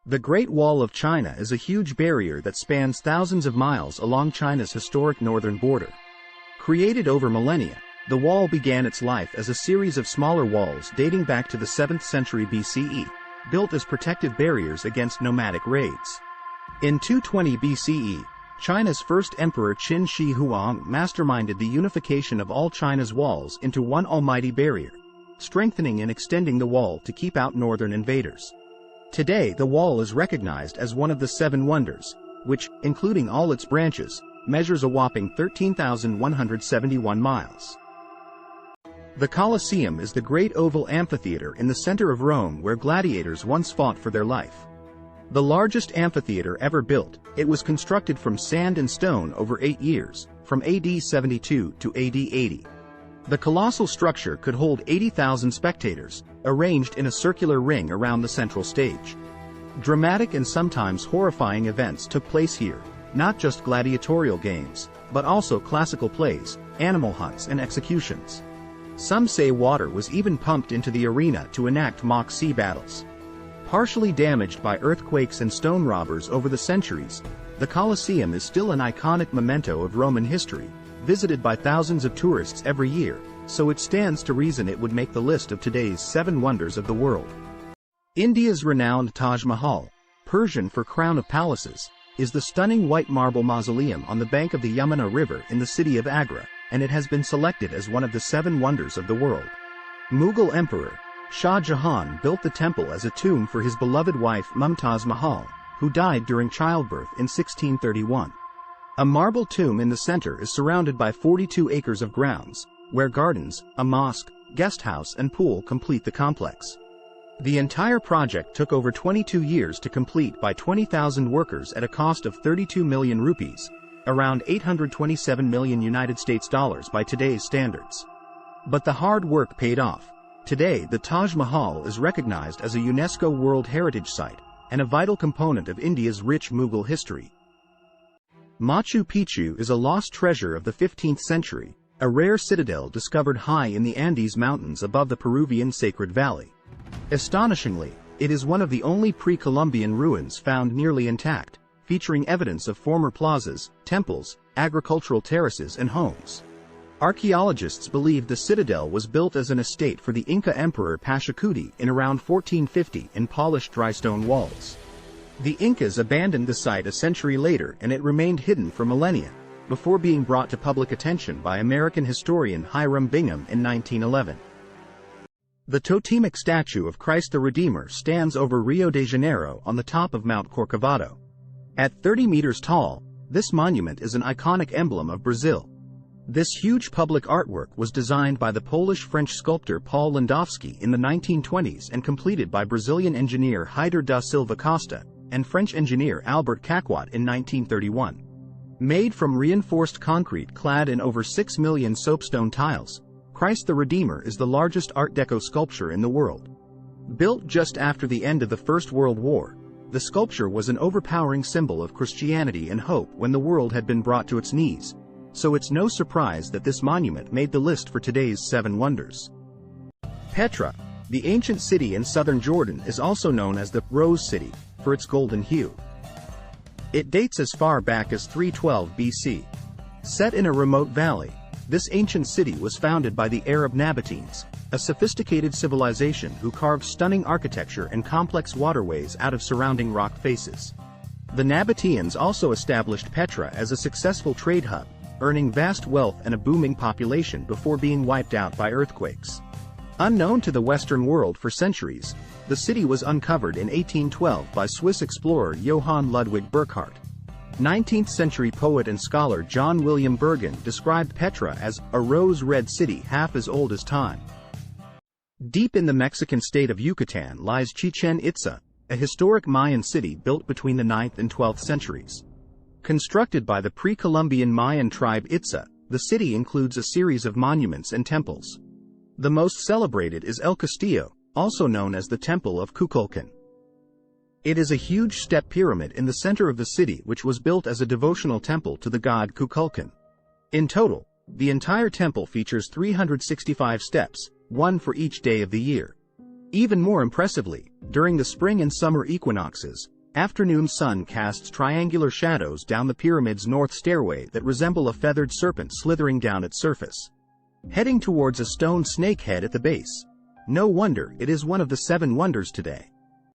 The Great Wall of China is a huge barrier that spans thousands of miles along China's historic northern border. Created over millennia, the wall began its life as a series of smaller walls dating back to the 7th century BCE, built as protective barriers against nomadic raids. In 220 BCE, China's first emperor Qin Shi Huang masterminded the unification of all China's walls into one almighty barrier, strengthening and extending the wall to keep out northern invaders. Today the wall is recognized as one of the Seven Wonders, which, including all its branches, measures a whopping 13,171 miles. The Colosseum is the great oval amphitheater in the center of Rome where gladiators once fought for their life. The largest amphitheater ever built, it was constructed from sand and stone over 8 years, from AD 72 to AD 80. The colossal structure could hold 80,000 spectators, arranged in a circular ring around the central stage. Dramatic and sometimes horrifying events took place here, not just gladiatorial games, but also classical plays, animal hunts and executions. Some say water was even pumped into the arena to enact mock sea battles. Partially damaged by earthquakes and stone robbers over the centuries, the Colosseum is still an iconic memento of Roman history, visited by thousands of tourists every year, so it stands to reason it would make the list of today's 7 wonders of the world. India's renowned Taj Mahal, Persian for crown of palaces, is the stunning white marble mausoleum on the bank of the Yamuna River in the city of Agra, and it has been selected as one of the 7 wonders of the world. Mughal Emperor Shah Jahan built the temple as a tomb for his beloved wife Mumtaz Mahal, who died during childbirth in 1631. A marble tomb in the center is surrounded by 42 acres of grounds, where gardens, a mosque, guest house and pool complete the complex. The entire project took over 22 years to complete by 20,000 workers at a cost of 32 million rupees, around 827 million United States dollars by today's standards. But the hard work paid off. Today the Taj Mahal is recognized as a UNESCO World Heritage Site, and a vital component of India's rich Mughal history. Machu Picchu is a lost treasure of the 15th century, a rare citadel discovered high in the Andes Mountains above the Peruvian Sacred Valley. Astonishingly, it is one of the only pre-Columbian ruins found nearly intact, featuring evidence of former plazas, temples, agricultural terraces and homes. Archaeologists believe the citadel was built as an estate for the Inca Emperor Pachacuti in around 1450 in polished drystone walls. The Incas abandoned the site a century later and it remained hidden for millennia, before being brought to public attention by American historian Hiram Bingham in 1911. The totemic statue of Christ the Redeemer stands over Rio de Janeiro on the top of Mount Corcovado. At 30 meters tall, this monument is an iconic emblem of Brazil. This huge public artwork was designed by the Polish-French sculptor Paul Landowski in the 1920s and completed by Brazilian engineer Heitor da Silva Costa and French engineer Albert Caquot in 1931. Made from reinforced concrete clad in over 6 million soapstone tiles, Christ the Redeemer is the largest Art Deco sculpture in the world. Built just after the end of the First World War, the sculpture was an overpowering symbol of Christianity and hope when the world had been brought to its knees, so it's no surprise that this monument made the list for today's 7 wonders. Petra, the ancient city in southern Jordan, is also known as the Rose City for its golden hue. It dates as far back as 312 BC. Set in a remote valley, this ancient city was founded by the Arab Nabateans, a sophisticated civilization who carved stunning architecture and complex waterways out of surrounding rock faces. The Nabateans also established Petra as a successful trade hub, earning vast wealth and a booming population before being wiped out by earthquakes. Unknown to the Western world for centuries, the city was uncovered in 1812 by Swiss explorer Johann Ludwig Burckhardt. 19th-century poet and scholar John William Bergen described Petra as a rose-red city half as old as time. Deep in the Mexican state of Yucatan lies Chichen Itza, a historic Mayan city built between the 9th and 12th centuries. Constructed by the pre-Columbian Mayan tribe Itza, the city includes a series of monuments and temples. The most celebrated is El Castillo, also known as the Temple of Kukulkan. It is a huge step pyramid in the center of the city which was built as a devotional temple to the god Kukulkan. In total, the entire temple features 365 steps, one for each day of the year. Even more impressively, during the spring and summer equinoxes, afternoon sun casts triangular shadows down the pyramid's north stairway that resemble a feathered serpent slithering down its surface, heading towards a stone snake head at the base. No wonder it is one of the 7 wonders today.